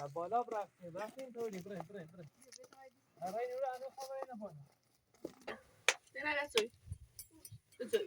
بالا رفتیم تو بریم آره نور انو خبری نبود نه رسوی بذار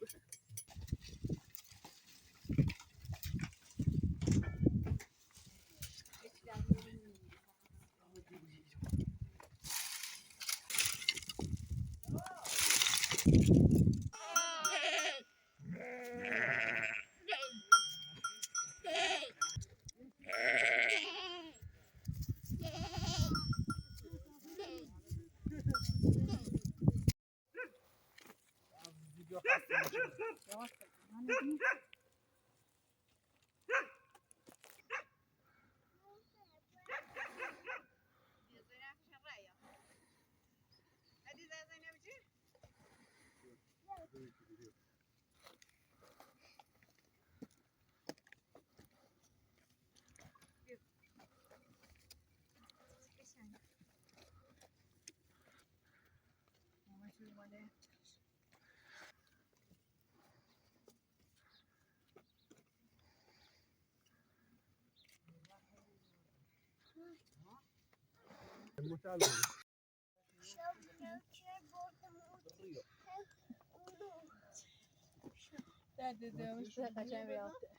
بخیر دیدم مش قشنگ بیافته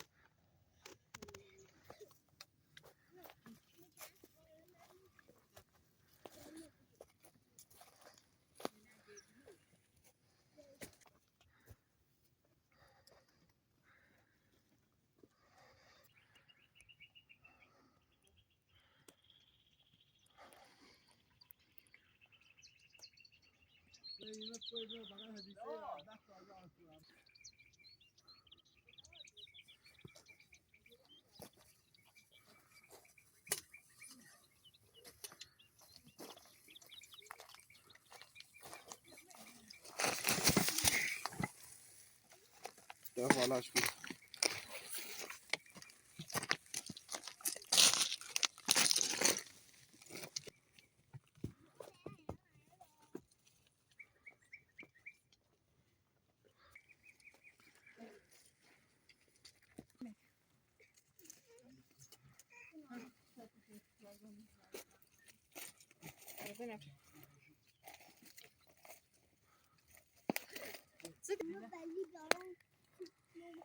ده بالاش بود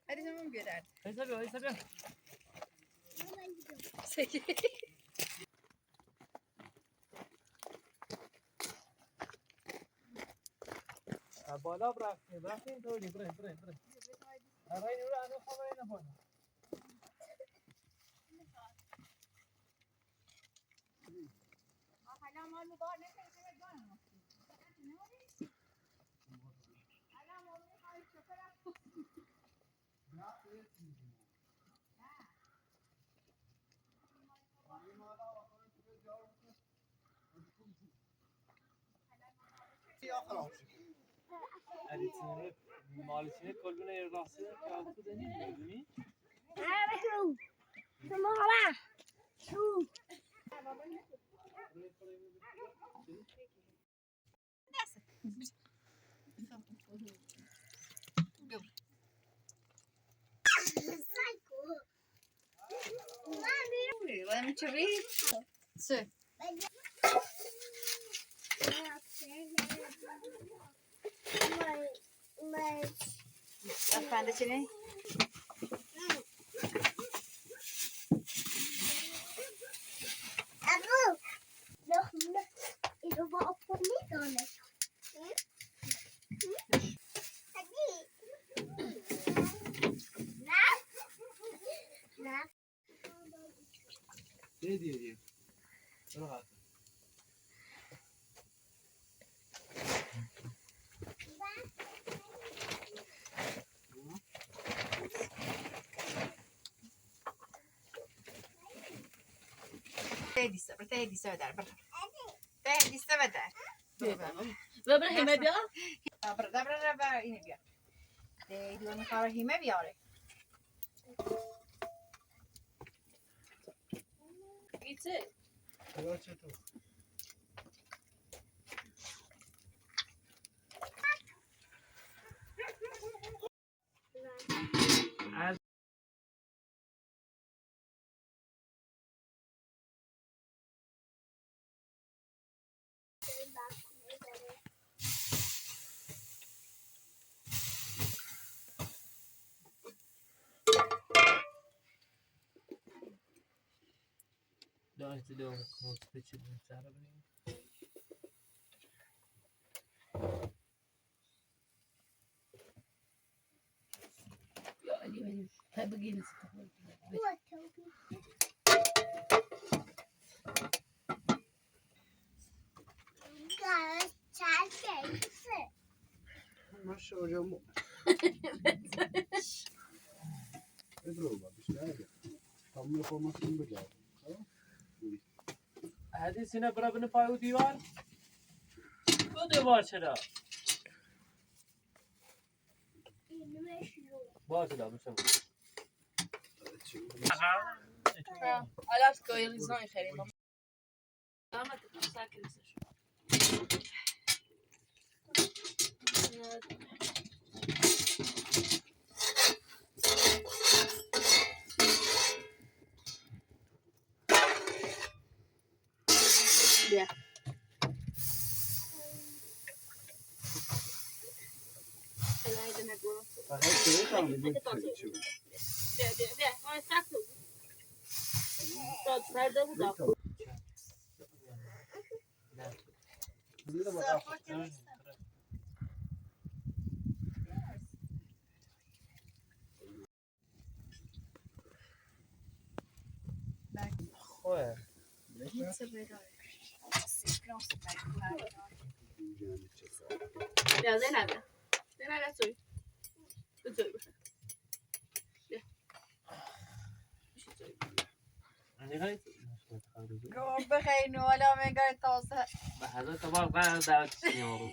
Hadi tamam görer. Hesabı. بالا رفتیم تو بریم آره نور انو خبری نبود حالا ما رو بار نمیشه بگم حالا ما میخوای شکر اریتونه مالشینه کلبونه راسته که تو دنی میدونی شو شما شو Let me try it. So. Efendim çene? Abu, nog is er wel op niet dan? دي راحت تهديسة بدار برا تهديسة بدار برا هیمه بیا برا اینه بیا دیگه میخوام هیمه بیاره ایته چطور Antes de eu repetir no cérebro. Ya Ali benim. Tabii gelirsin. What, Toby? Guys, çarpısı. Maşa hocam bu. Ne durumda? Bir şey nerede? Tam yapamasın bu geldi. Tamam. هذه سنة برا بنفاي وديوار شو ديوار شرا باش لا مش Evet, şimdi Alaska yıldızdan yıkarım. Ama sakin misin? Ya. Elayda ne bu? hep şöyle tahmin ediyorum. De. Ama saklı. Tot nerede bu da? Bir de bakalım. خواه Ya Zeynep. Zeynep soy. Soy. گفت بخیر حالا مگه تازه هذا طبعا بقى دعوت سنيورو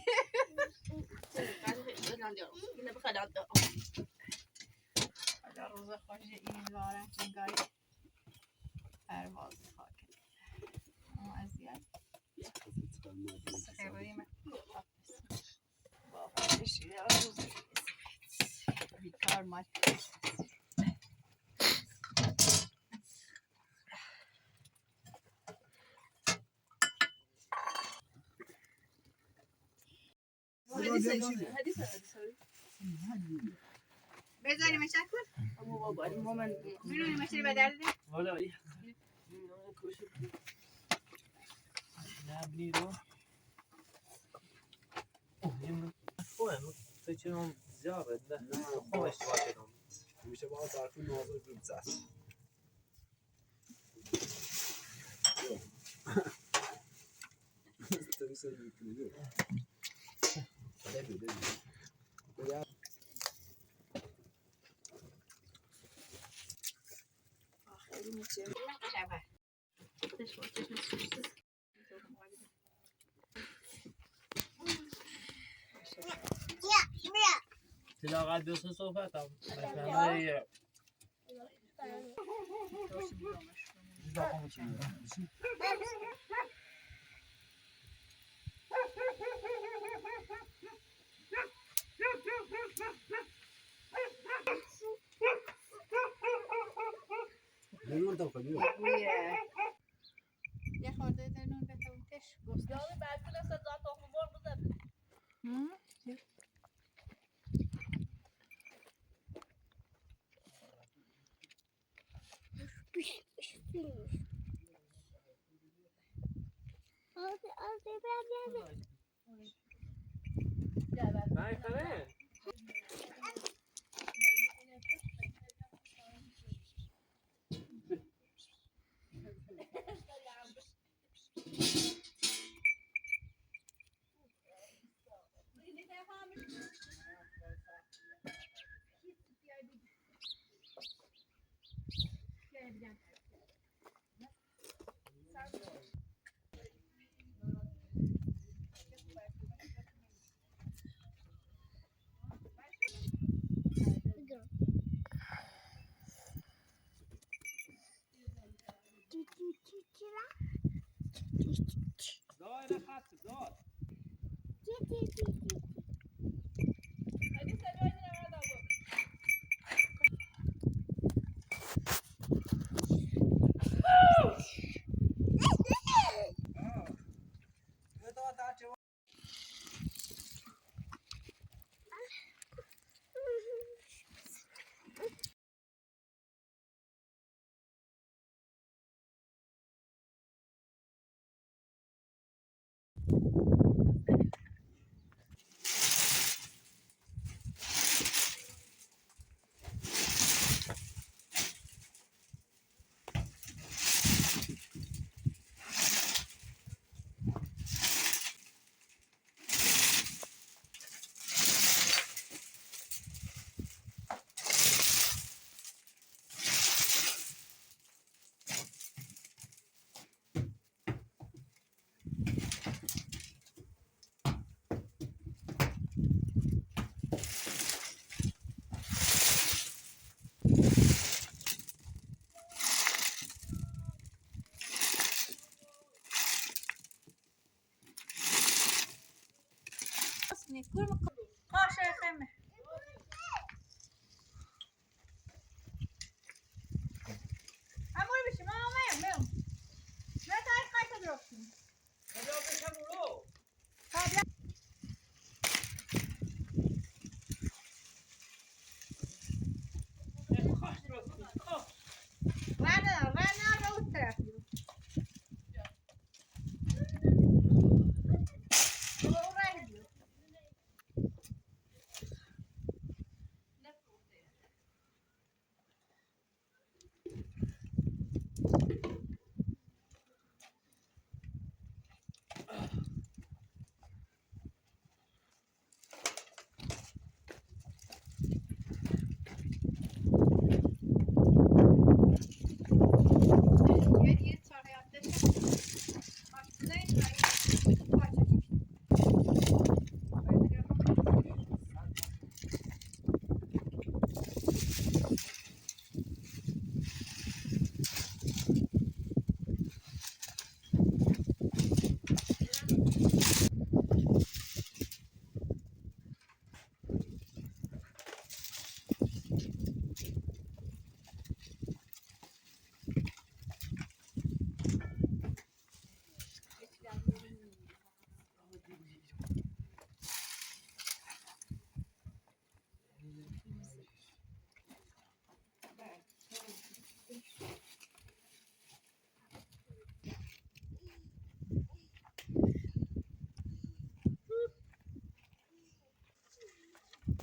Yine bu kadar da. حالا روز خوش این وارم چنگای پرواز خاکه اما ازیاد خیلی من با خودش یه روز بیکار مال Hadi sen. بذاری مشک کن Ama baba moment. میدونی مشکلی به درد ولا اي نبني رو خواه فکرم زیاده نه خواه اشتباه کردم میشه با طرفی نازل زود زد. Tabii sen yükleniyor. Tabii. Ya خیلی میشه شبه تلاقت دوست صحبت هم مثلا نمی‌دونم کنیم. یه خورده در نون بتوتش گوست Ya ben bile zaten tohum var mı da? نه خره دايره خط دار قاشه خمه همونی بشیم ما آمایم نه تایید قایت درست کنیم کجا بشم برو خوش درست کن خوش رنه به اون طرف برو اون رنه برو یه چاره یادشه آشتونه این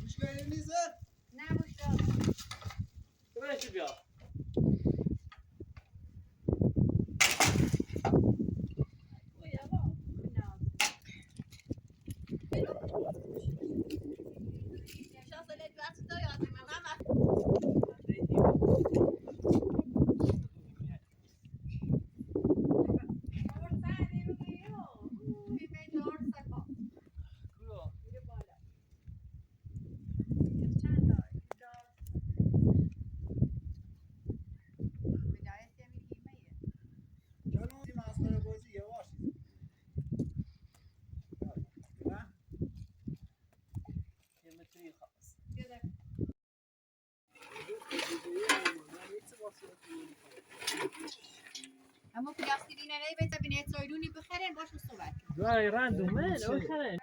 مشکلی نیست؟ نه بوشا ببینش بیا چرا این مسخره بازی یواش نه یه متری خواست اما پیاستی دینه نی بیت بینه سایرونی بخرن باش صحبت کنیم دای رندومه اوخره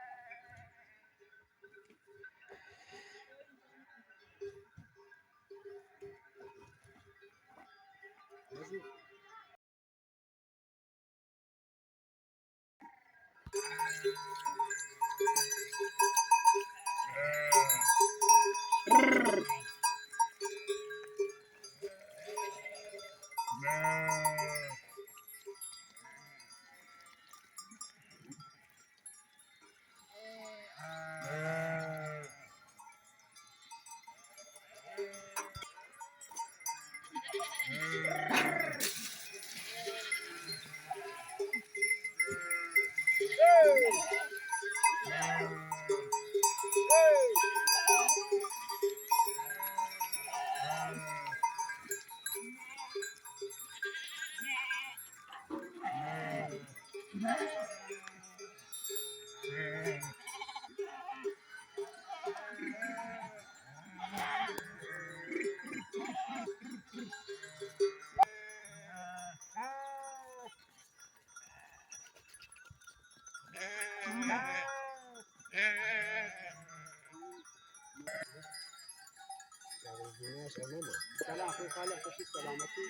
سلام خوش حال خوشی سلامتی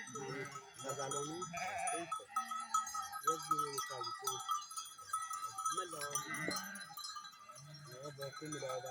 نزالونی یک دیگه باقي ملاذ